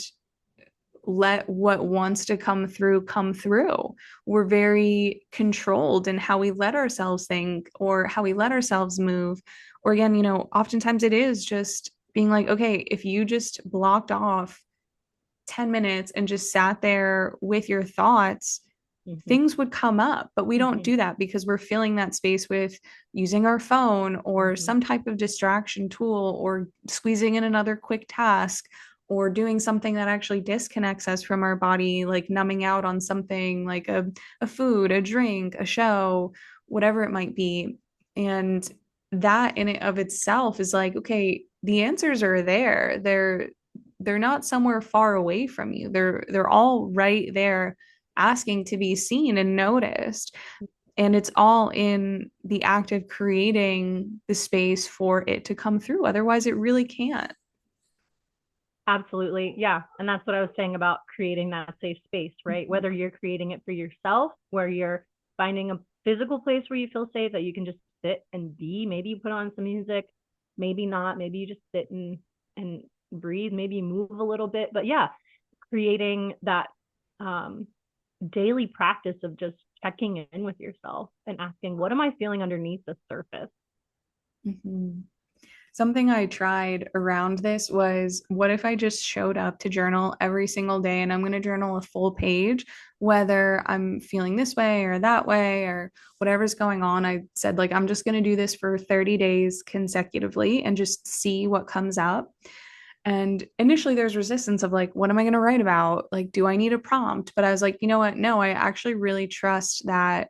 Speaker 1: let what wants to come through. We're very controlled in how we let ourselves think or how we let ourselves move. Or again, oftentimes it is just being like, okay, if you just blocked off 10 minutes and just sat there with your thoughts,
Speaker 2: Mm-hmm.
Speaker 1: things would come up. But we don't
Speaker 2: Mm-hmm.
Speaker 1: do that because we're filling that space with using our phone or
Speaker 2: Mm-hmm.
Speaker 1: some type of distraction tool or squeezing in another quick task or doing something that actually disconnects us from our body, like numbing out on something like a food, a drink, a show, whatever it might be. And that in and of itself is like, okay, the answers are there. They're not somewhere far away from you. They're all right there asking to be seen and noticed. And it's all in the act of creating the space for it to come through. Otherwise, it really can't.
Speaker 2: Absolutely. Yeah. And that's what I was saying about creating that safe space, right? Whether you're creating it for yourself, where you're finding a physical place where you feel safe that you can just sit and be. Maybe you put on some music, maybe not. Maybe you just sit and breathe, maybe move a little bit. But yeah, creating that um, daily practice of just checking in with yourself and asking, what am I feeling underneath the surface?
Speaker 1: Mm-hmm. Something I tried around this was what if I just showed up to journal every single day and I'm going to journal a full page, whether I'm feeling this way or that way or whatever's going on. I said, like, I'm just going to do this for 30 days consecutively and just see what comes up. And initially, there's resistance of like, what am I going to write about? Like, do I need a prompt? But I was like, you know what? No, I actually really trust that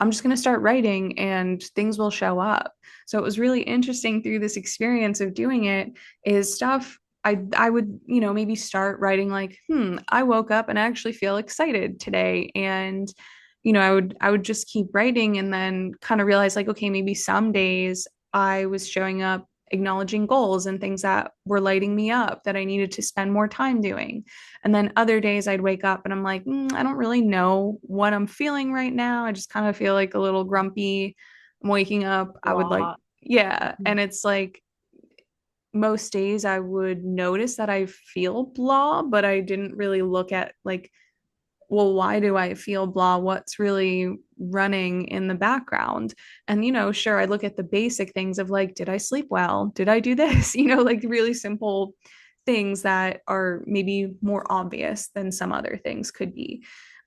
Speaker 1: I'm just going to start writing and things will show up. So it was really interesting through this experience of doing it is stuff I would, maybe start writing like, I woke up and I actually feel excited today. And, I would just keep writing and then kind of realize like, okay, maybe some days I was showing up acknowledging goals and things that were lighting me up that I needed to spend more time doing. And then other days I'd wake up and I'm like, I don't really know what I'm feeling right now. I just kind of feel like a little grumpy. I'm waking up. I would like,
Speaker 2: Blah.
Speaker 1: yeah.
Speaker 2: Mm-hmm.
Speaker 1: And it's like most days I would notice that I feel blah, but I didn't really look at like, well, why do I feel blah? What's really running in the background? And, sure, I look at the basic things of like, did I sleep well? Did I do this? Like really simple things that are maybe more obvious than some other things could be.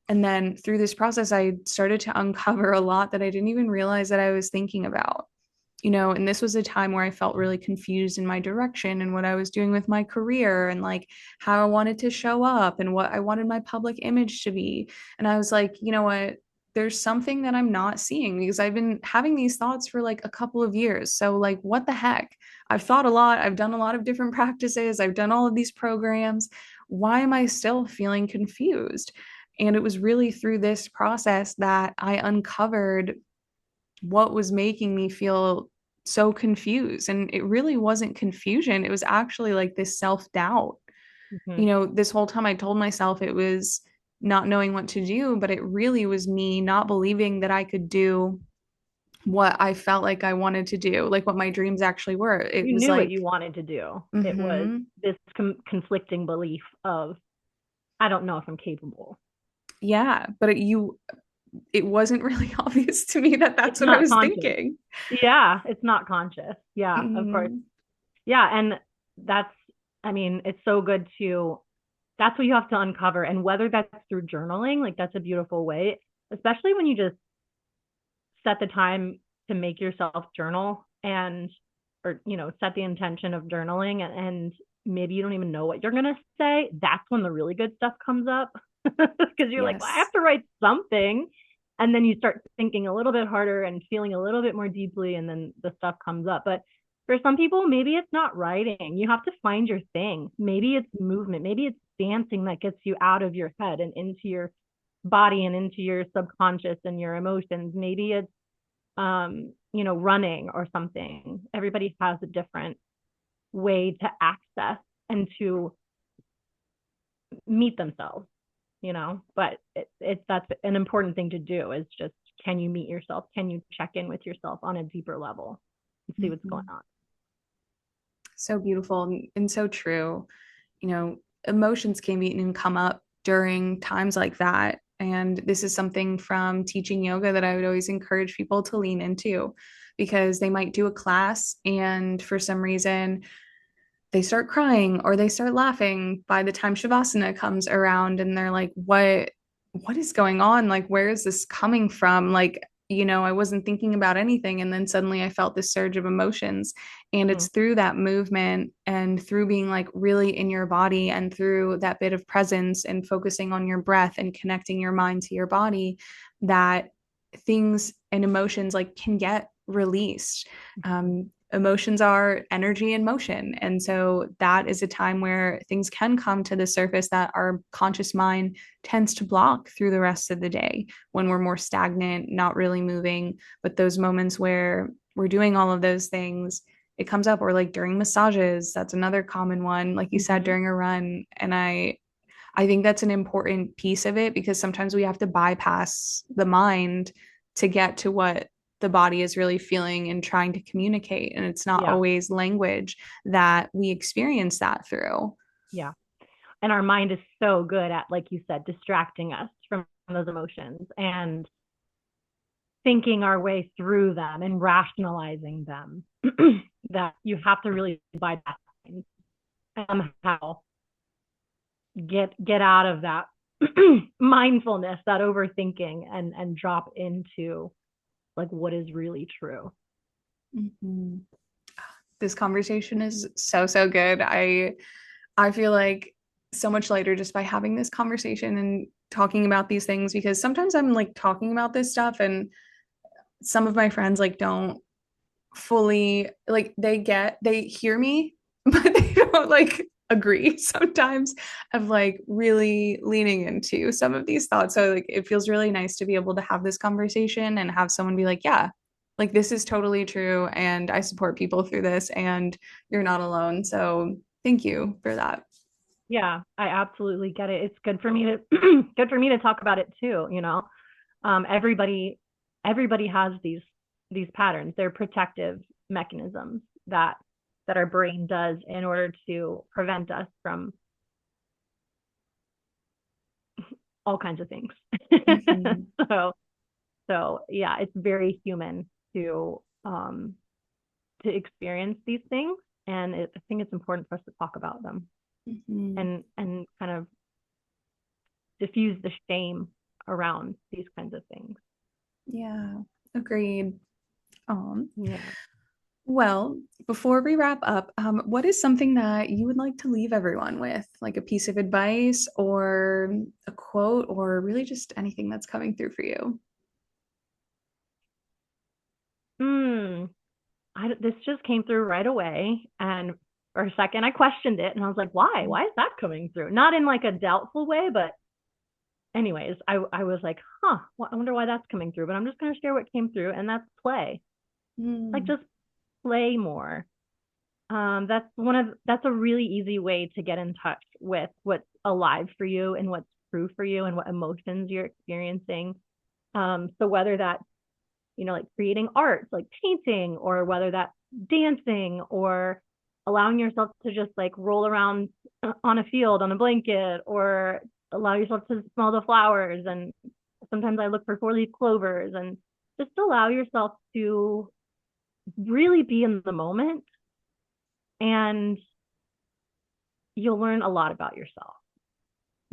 Speaker 1: And then through this process, I started to uncover a lot that I didn't even realize that I was thinking about. And this was a time where I felt really confused in my direction and what I was doing with my career and like how I wanted to show up and what I wanted my public image to be. And I was like, you know what? There's something that I'm not seeing because I've been having these thoughts for like a couple of years. So, like, what the heck? I've thought a lot. I've done a lot of different practices. I've done all of these programs. Why am I still feeling confused? And it was really through this process that I uncovered what was making me feel so confused. And it really wasn't confusion. It was actually like this self doubt.
Speaker 2: Mm-hmm.
Speaker 1: This whole time I told myself it was not knowing what to do, but it really was me not believing that I could do what I felt like I wanted to do, like what my dreams actually were. It
Speaker 2: You
Speaker 1: was
Speaker 2: knew what
Speaker 1: like,
Speaker 2: you wanted to do. It was
Speaker 1: mm-hmm,
Speaker 2: this conflicting belief of, I don't know if I'm capable.
Speaker 1: yeah, but it wasn't really obvious to me that
Speaker 2: It's
Speaker 1: that's what I
Speaker 2: not
Speaker 1: was
Speaker 2: conscious.
Speaker 1: thinking.
Speaker 2: Yeah, it's not conscious. Yeah, of course.
Speaker 1: Mm-hmm.
Speaker 2: Yeah, and that's, I mean, it's so good to, that's what you have to uncover. And whether that's through journaling, like that's a beautiful way, especially when you just set the time to make yourself journal and, or, set the intention of journaling and maybe you don't even know what you're going to say. That's when the really good stuff comes up because you're like, well, I
Speaker 1: Yes.
Speaker 2: have to write something. And then you start thinking a little bit harder and feeling a little bit more deeply, and then the stuff comes up. But for some people, maybe it's not writing. You have to find your thing. Maybe it's movement. Maybe it's dancing that gets you out of your head and into your body and into your subconscious and your emotions. Maybe it's running or something. Everybody has a different way to access and to meet themselves, but it's that's an important thing to do is just, can you meet yourself? Can you check in with yourself on a deeper level and see what's going
Speaker 1: Mm-hmm.
Speaker 2: on?
Speaker 1: So beautiful and so true. emotions can even come up during times like that. And this is something from teaching yoga that I would always encourage people to lean into, because they might do a class and for some reason they start crying or they start laughing by the time shavasana comes around, and they're like, what is going on? Like, where is this coming from? Like, I wasn't thinking about anything, and then suddenly I felt this surge of emotions. And
Speaker 2: Mm-hmm.
Speaker 1: it's through that movement and through being like really in your body and through that bit of presence and focusing on your breath and connecting your mind to your body that things and emotions like can get released. Emotions are energy in motion. And so that is a time where things can come to the surface that our conscious mind tends to block through the rest of the day when we're more stagnant, not really moving. But those moments where we're doing all of those things, it comes up. Or like during massages, that's another common one, like you said,
Speaker 2: Mm-hmm.
Speaker 1: during a run. And I think that's an important piece of it, because sometimes we have to bypass the mind to get to what the body is really feeling and trying to communicate. And it's not
Speaker 2: Yeah.
Speaker 1: always language that we experience that through.
Speaker 2: Yeah. And our mind is so good at, like you said, distracting us from those emotions and thinking our way through them and rationalizing them that you have to really bypass and somehow get out of that mindfulness, that overthinking, and drop into like what is really true.
Speaker 1: Mm-hmm. This conversation is so, so good. I feel like so much lighter just by having this conversation and talking about these things, because sometimes I'm like talking about this stuff and some of my friends like don't fully like they hear me but they don't like agree sometimes of like really leaning into some of these thoughts. So like it feels really nice to be able to have this conversation and have someone be like, yeah, like this is totally true and I support people through this and you're not alone. So thank you for that.
Speaker 2: Yeah, I absolutely get it. It's good for me to good for me to talk about it too, you know. Everybody has these patterns. They're protective mechanisms that our brain does in order to prevent us from all kinds of things.
Speaker 1: Mm-hmm.
Speaker 2: so so yeah, it's very human to experience these things, and I think it's important for us to talk about them
Speaker 1: Mm-hmm.
Speaker 2: and kind of diffuse the shame around these kinds of things.
Speaker 1: Yeah, agreed. um
Speaker 2: Yeah.
Speaker 1: Well, before we wrap up, what is something that you would like to leave everyone with? Like a piece of advice or a quote, or really just anything that's coming through for you?
Speaker 2: Hmm. This just came through right away, and for a second I questioned it, and I was like, "Why? Why is that coming through?" Not in like a doubtful way, but anyways, I was like, "Huh. Well, I wonder why that's coming through." But I'm just gonna share what came through, and that's play. Like
Speaker 1: Mm,
Speaker 2: just play more. That's a really easy way to get in touch with what's alive for you and what's true for you and what emotions you're experiencing. So whether that's, like creating art, like painting, or whether that's dancing, or allowing yourself to just like roll around on a field on a blanket, or allow yourself to smell the flowers. And sometimes I look for 4-leaf clovers, and just allow yourself to really be in the moment, and you'll learn a lot about yourself,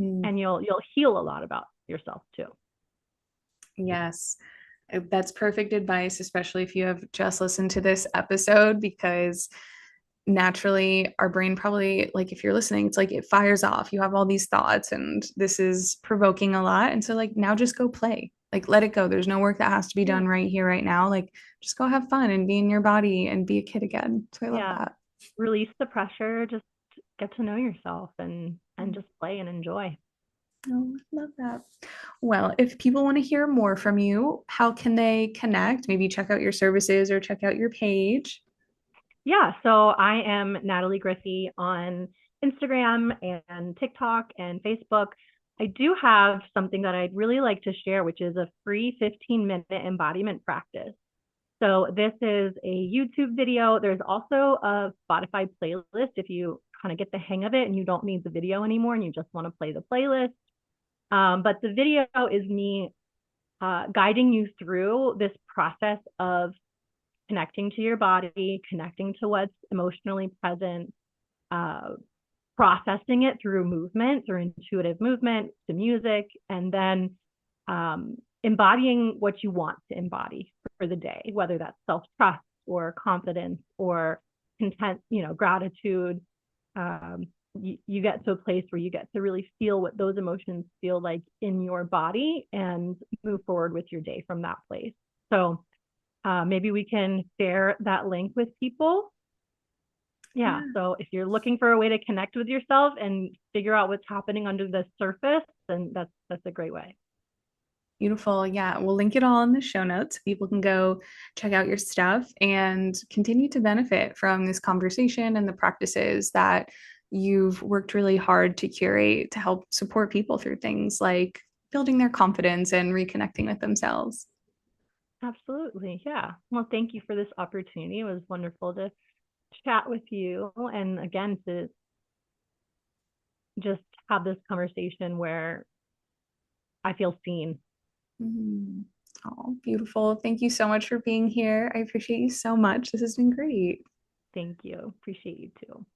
Speaker 1: mm,
Speaker 2: and you'll heal a lot about yourself too.
Speaker 1: yes. That's perfect advice, especially if you have just listened to this episode, because naturally our brain probably, like if you're listening, it's like it fires off. You have all these thoughts and this is provoking a lot. And so like now just go play. Like let it go. There's no work that has to be
Speaker 2: Yeah.
Speaker 1: done right here, right now. Like just go have fun and be in your body and be a kid again. So I love
Speaker 2: Yeah.
Speaker 1: that.
Speaker 2: Release the pressure, just get to know yourself, and just play and enjoy.
Speaker 1: Oh, I love that. Well, if people want to hear more from you, how can they connect? Maybe check out your services or check out your page.
Speaker 2: Yeah, so I am Natalie Griffiie on Instagram and TikTok and Facebook. I do have something that I'd really like to share, which is a free 15-minute embodiment practice. So this is a YouTube video. There's also a Spotify playlist if you kind of get the hang of it and you don't need the video anymore and you just want to play the playlist. But the video is me guiding you through this process of connecting to your body, connecting to what's emotionally present, uh, processing it through movement, through intuitive movement, to music, and then embodying what you want to embody for the day, whether that's self-trust or confidence or content, gratitude. You get to a place where you get to really feel what those emotions feel like in your body and move forward with your day from that place. So maybe we can share that link with people. Yeah.
Speaker 1: Yeah.
Speaker 2: So if you're looking for a way to connect with yourself and figure out what's happening under the surface, then that's a great way.
Speaker 1: Beautiful. Yeah. We'll link it all in the show notes. People can go check out your stuff and continue to benefit from this conversation and the practices that you've worked really hard to curate to help support people through things like building their confidence and reconnecting with themselves.
Speaker 2: Absolutely. Yeah. Well, thank you for this opportunity. It was wonderful to chat with you and again to just have this conversation where I feel seen.
Speaker 1: Mhm. Oh, beautiful. Thank you so much for being here. I appreciate you so much. This has been great.
Speaker 2: Thank you. Appreciate you too.